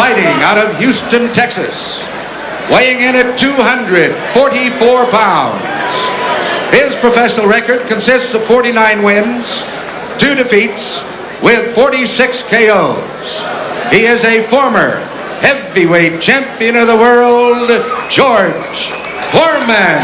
Fighting out of Houston, Texas, weighing in at 244 pounds. His professional record consists of 49 wins, 2 defeats, with 46 KOs. He is a former heavyweight champion of the world, George Foreman.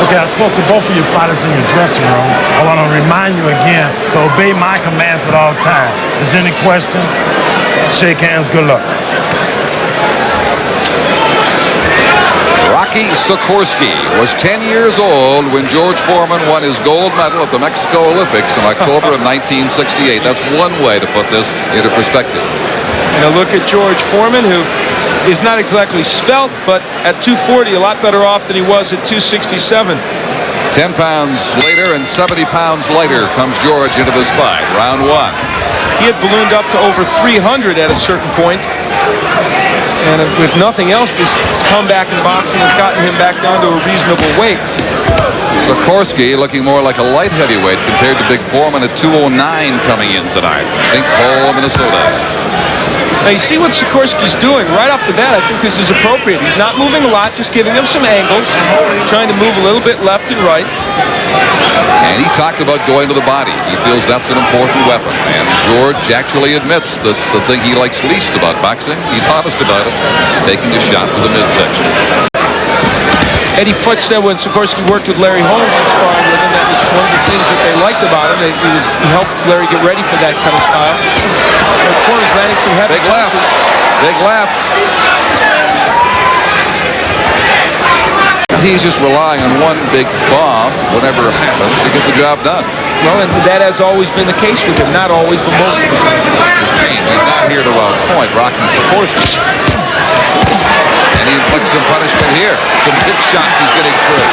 Okay, I spoke to both of you fighters in your dressing room. I want to remind you again to obey my commands at all times. Is there any questions? Shake hands, good luck. Rocky Sekorski was 10 years old when George Foreman won his gold medal at the Mexico Olympics in October of 1968. That's one way to put this into perspective. And a look at George Foreman, who is not exactly svelte, but at 240 a lot better off than he was at 267. 10 pounds later and 70 pounds lighter comes George into this fight. Round 1. He had ballooned up to over 300 at a certain point. And with nothing else, this comeback in boxing has gotten him back down to a reasonable weight. Sekorski looking more like a light heavyweight compared to Big Foreman at 209 coming in tonight. St. Paul, Minnesota. Now you see what Sekorski's doing right off the bat. I think this is appropriate. He's not moving a lot, just giving him some angles, trying to move a little bit left and right. And he talked about going to the body. He feels that's an important weapon. And George actually admits that the thing he likes least about boxing, he's honest about it, is taking a shot to the midsection. Eddie Foote said when Sekorski worked with Larry Holmes in sparring with him, that was one of the things that they liked about him. He helped Larry get ready for that kind of style. Foreman's landing some heavy big left. Big left. He's just relying on one big bomb, whatever happens, to get the job done. Well, and that has always been the case with him. Not always, but most of the time. He's changed. He's not here to point Rocky Sekorski. And he inflicts some punishment here. Some hip shots he's getting through.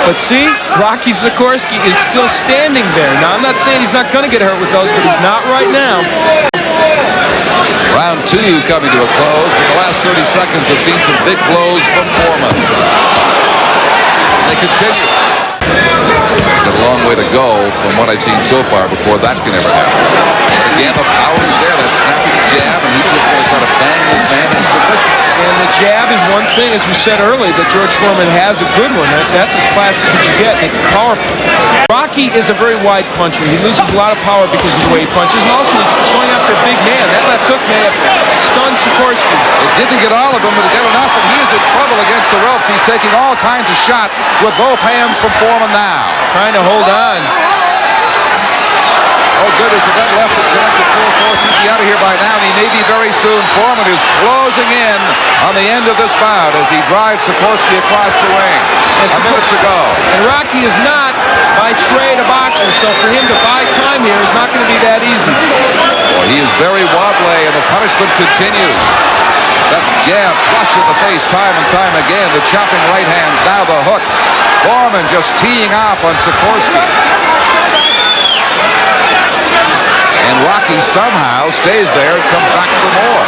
But see, Rocky Sekorski is still standing there. Now, I'm not saying he's not going to get hurt with those, but he's not right now. Round 2 coming to a close. In the last 30 seconds, have seen some big blows from Foreman. They continue. Got a long way to go from what I've seen so far before that can ever happen. Again, the power is there. That snapping jab, and he just going to try to bang this man in submission. And the jab is one thing, as we said earlier, that George Foreman has a good one. That's as classic as you get. It's powerful. Rocky is a very wide puncher. He loses a lot of power because of the way he punches, and also he's going after a big man. That left hook may have stunned Sekorski. It didn't get all of him, but it got enough, and he is in trouble against the ropes. He's taking all kinds of shots with both hands from Foreman now. Trying to hold on. Oh, goodness, if that left had connected full force, he'd be out of here by now, and he may be very soon. Foreman is closing in on the end of this bout as he drives Sekorski across the ring. A minute to go. And Rocky is not, by trade, a boxer, so for him to buy time here is not going to be that easy. Well, he is very wobbly, and the punishment continues. That jab flush in the face time and time again. The chopping right hands, now the hooks. Foreman just teeing off on Sekorski. And Rocky somehow stays there and comes back for more.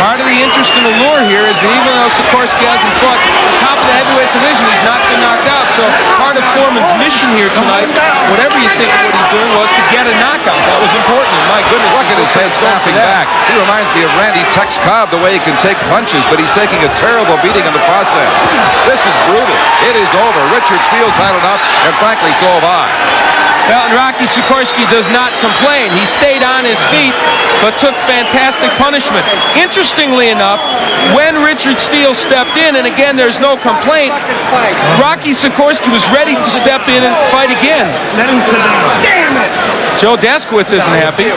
Part of the interest in the lure here is that even though Sekorski hasn't fought the top of the heavyweight division, he's not been knocked out. So part of Foreman's mission here tonight, whatever you think of what he's doing, was to get a knockout. That was important. And my goodness. Look at his head snapping back. He reminds me of Randy Tex Cobb, the way he can take punches, but he's taking a terrible beating in the process. This is brutal. It is over. Richard Steele's had enough, and frankly, so have I. Well, and Rocky Sekorski does not complain. He stayed on his feet, but took fantastic punishment. Interestingly enough, when Richard Steele stepped in, and again, there's no complaint, Rocky Sekorski was ready to step in and fight again. Damn it! Joe Daskowitz isn't happy.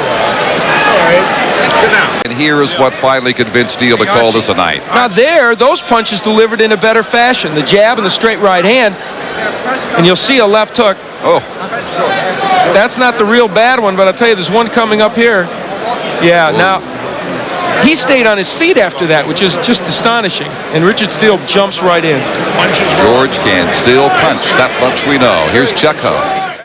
And here is what finally convinced Steele to call this a night. Now there, those punches delivered in a better fashion. The jab and the straight right hand, and you'll see a left hook. Oh. That's not the real bad one, but I'll tell you, there's one coming up here. Yeah, now, he stayed on his feet after that, which is just astonishing. And Richard Steele jumps right in. George can still punch. That much we know. Here's Checo.